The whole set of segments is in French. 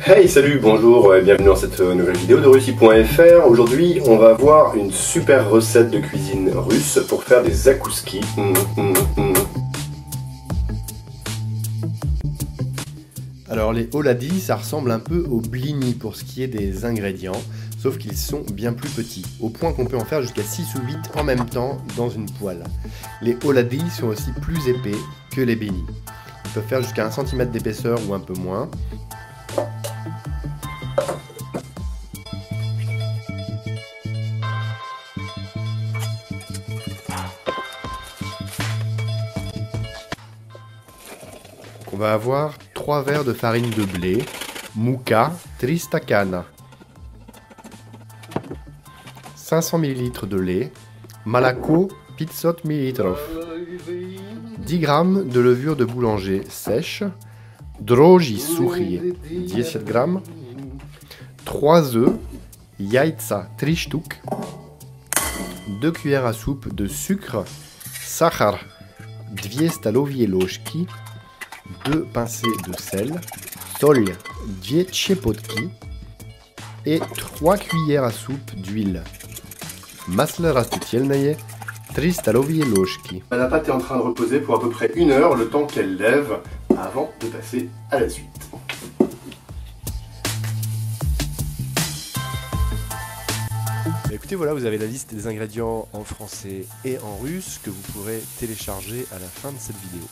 Hey, salut, bonjour et bienvenue dans cette nouvelle vidéo de Russie.fr. Aujourd'hui, on va voir une super recette de cuisine russe pour faire des zakouskis. Alors les oladis, ça ressemble un peu aux blini pour ce qui est des ingrédients, sauf qu'ils sont bien plus petits, au point qu'on peut en faire jusqu'à 6 ou 8 en même temps dans une poêle. Les oladis sont aussi plus épais que les blini. Ils peuvent faire jusqu'à 1 cm d'épaisseur ou un peu moins. On va avoir 3 verres de farine de blé, mouka, tristakana, 500 ml de lait, malako, 500 ml, 10 g de levure de boulanger sèche, drogi suchie, 10 g, 3 œufs, yaitsa 3 sztuk, 2 cuillères à soupe de sucre, sachar, 2 stalowie ложки, 2 pincées de sel, sol, 2 szczepotki et 3 cuillères à soupe d'huile. Masło rasticielne, 3 stalowie ложки. La pâte est en train de reposer pour à peu près 1 heure, le temps qu'elle lève, avant de passer à la suite. Écoutez, voilà, vous avez la liste des ingrédients en français et en russe que vous pourrez télécharger à la fin de cette vidéo.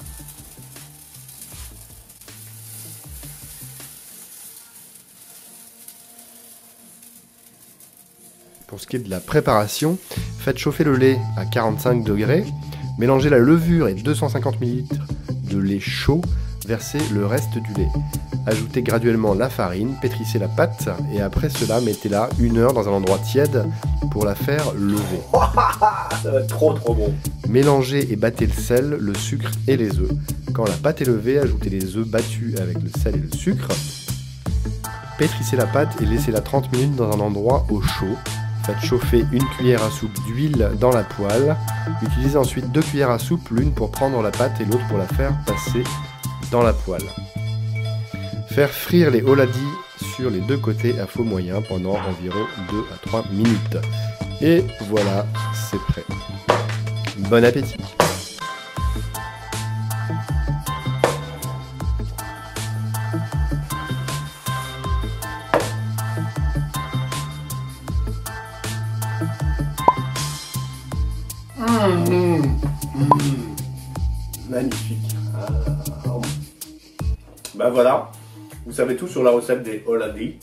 Pour ce qui est de la préparation, faites chauffer le lait à 45 degrés, mélangez la levure et 250 ml de lait chaud, versez le reste du lait. Ajoutez graduellement la farine, pétrissez la pâte et après cela mettez-la 1 heure dans un endroit tiède pour la faire lever. Ça va être trop bon. Mélangez et battez le sel, le sucre et les œufs. Quand la pâte est levée, ajoutez les œufs battus avec le sel et le sucre. Pétrissez la pâte et laissez-la 30 minutes dans un endroit au chaud. Faites chauffer 1 cuillère à soupe d'huile dans la poêle. Utilisez ensuite 2 cuillères à soupe, l'une pour prendre la pâte et l'autre pour la faire passer dans la poêle. Faire frire les oladis sur les 2 côtés à feu moyen pendant environ 2 à 3 minutes. Et voilà, c'est prêt. Bon appétit! Magnifique. Bah voilà, vous savez tout sur la recette des oladis.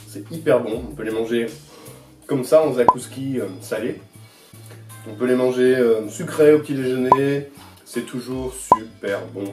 C'est hyper bon, on peut les manger comme ça en zakouski salé. On peut les manger sucrés au petit déjeuner, c'est toujours super bon.